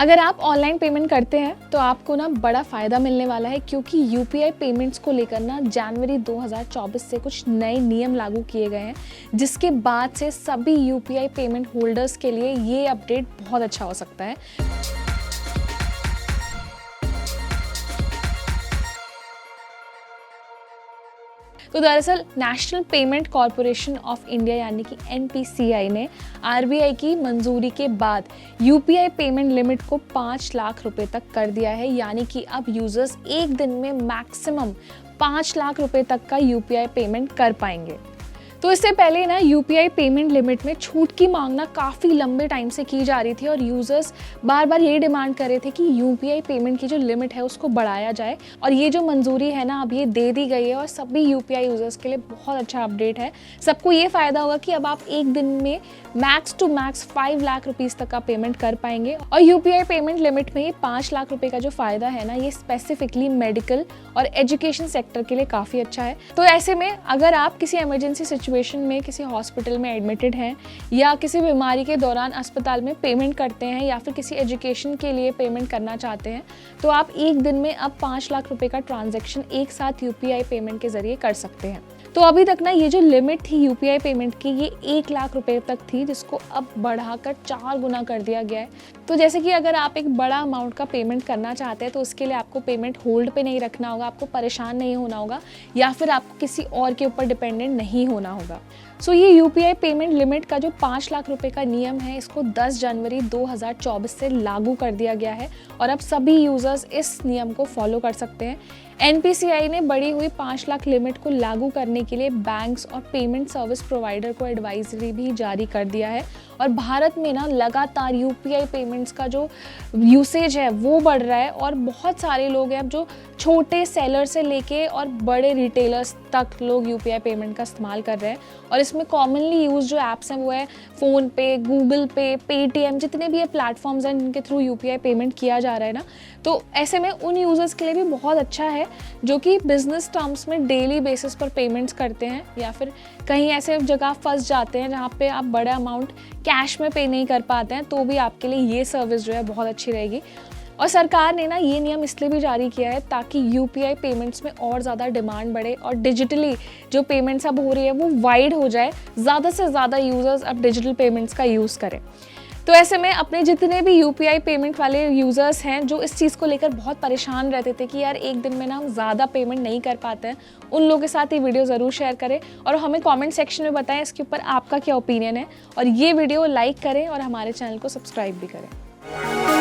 अगर आप online payment करते हैं तो आपको ना बड़ा फ़ायदा मिलने वाला है, क्योंकि यूपीआई पेमेंट्स को लेकर ना जनवरी 2024 से कुछ नए नियम लागू किए गए हैं, जिसके बाद से सभी यूपीआई पेमेंट होल्डर्स के लिए ये अपडेट बहुत अच्छा हो सकता है। तो दरअसल national payment corporation of India यानी कि एनपीसीआई ने आरबीआई की मंजूरी के बाद यूपीआई पेमेंट लिमिट को 5 लाख रुपए तक कर दिया है। यानी कि अब यूजर्स एक दिन में मैक्सिमम 5 लाख रुपए तक का यूपीआई पेमेंट कर पाएंगे। तो इससे पहले ना यूपीआई पेमेंट लिमिट में छूट की मांग ना काफ़ी लंबे टाइम से की जा रही थी और यूज़र्स बार बार ये डिमांड कर रहे थे कि यूपीआई पेमेंट की जो लिमिट है उसको बढ़ाया जाए। और ये जो मंजूरी है ना अब ये दे दी गई है और सभी यूपीआई यूज़र्स के लिए बहुत अच्छा अपडेट है। सबको ये फ़ायदा होगा कि अब आप एक दिन में max to max 5 lakh rupees तक का पेमेंट कर पाएंगे। और यूपीआई पेमेंट लिमिट में ये 5 लाख रुपए का जो फ़ायदा है ना, ये स्पेसिफिकली मेडिकल और एजुकेशन सेक्टर के लिए काफ़ी अच्छा है। तो ऐसे में अगर आप किसी इमरजेंसी सिचुएशन में किसी हॉस्पिटल में एडमिटेड हैं या किसी बीमारी के दौरान अस्पताल में पेमेंट करते हैं या फिर किसी एजुकेशन के लिए पेमेंट करना चाहते हैं, तो आप एक दिन में अब 5 लाख रुपए का ट्रांजैक्शन एक साथ यूपीआई पेमेंट के जरिए कर सकते हैं। तो अभी तक ना ये जो लिमिट थी यूपीआई पेमेंट की, ये 1 लाख रुपए तक थी, जिसको अब बढ़ाकर 4 गुना कर दिया गया है। तो जैसे कि अगर आप एक बड़ा अमाउंट का पेमेंट करना चाहते हैं तो उसके लिए आपको पेमेंट होल्ड पे नहीं रखना होगा, आपको परेशान नहीं होना होगा या फिर आपको किसी और के ऊपर डिपेंडेंट नहीं होना होगा। सो ये यूपीआई पेमेंट लिमिट का जो 5 लाख रुपए का नियम है, इसको 10 जनवरी 2024 से लागू कर दिया गया है और अब सभी यूजर्स इस नियम को फॉलो कर सकते हैं। एनपीसीआई ने बढ़ी हुई 5 लाख लिमिट को लागू करने के लिए बैंक्स और पेमेंट सर्विस प्रोवाइडर को एडवाइजरी भी जारी कर दिया है। और भारत में ना लगातार यूपीआई पेमेंट्स का जो यूसेज है वो बढ़ रहा है और बहुत सारे लोग हैं अब जो छोटे सेलर से लेके और बड़े रिटेलर्स तक लोग यूपीआई पेमेंट का इस्तेमाल कर रहे हैं। और इसमें कॉमनली यूज जो ऐप्स हैं वो है फ़ोन पे, गूगल पे, पेटीएम, जितने भी ये प्लेटफॉर्म्स हैं जिनके थ्रू यूपीआई पेमेंट किया जा रहा है ना। तो ऐसे में उन यूज़र्स के लिए भी बहुत अच्छा है जो कि बिजनेस टर्म्स में डेली बेसिस पर पेमेंट्स करते हैं या फिर कहीं ऐसे जगह फंस जाते हैं जहाँ पे आप बड़ा अमाउंट कैश में पे नहीं कर पाते हैं, तो भी आपके लिए ये सर्विस जो है बहुत अच्छी रहेगी। और सरकार ने ना ये नियम इसलिए भी जारी किया है ताकि यूपीआई पेमेंट्स में और ज़्यादा डिमांड बढ़े और डिजिटली जो पेमेंट्स अब हो रही है वो वाइड हो जाए, ज़्यादा से ज़्यादा यूज़र्स अब डिजिटल पेमेंट्स का यूज़ करें। तो ऐसे में अपने जितने भी यूपीआई पेमेंट वाले यूज़र्स हैं जो इस चीज़ को लेकर बहुत परेशान रहते थे कि यार एक दिन में ना हम ज़्यादा पेमेंट नहीं कर पाते हैं, उन लोगों के साथ ये वीडियो ज़रूर शेयर करें और हमें कमेंट सेक्शन में बताएं इसके ऊपर आपका क्या ओपिनियन है। और ये वीडियो लाइक करें और हमारे चैनल को सब्सक्राइब भी करें।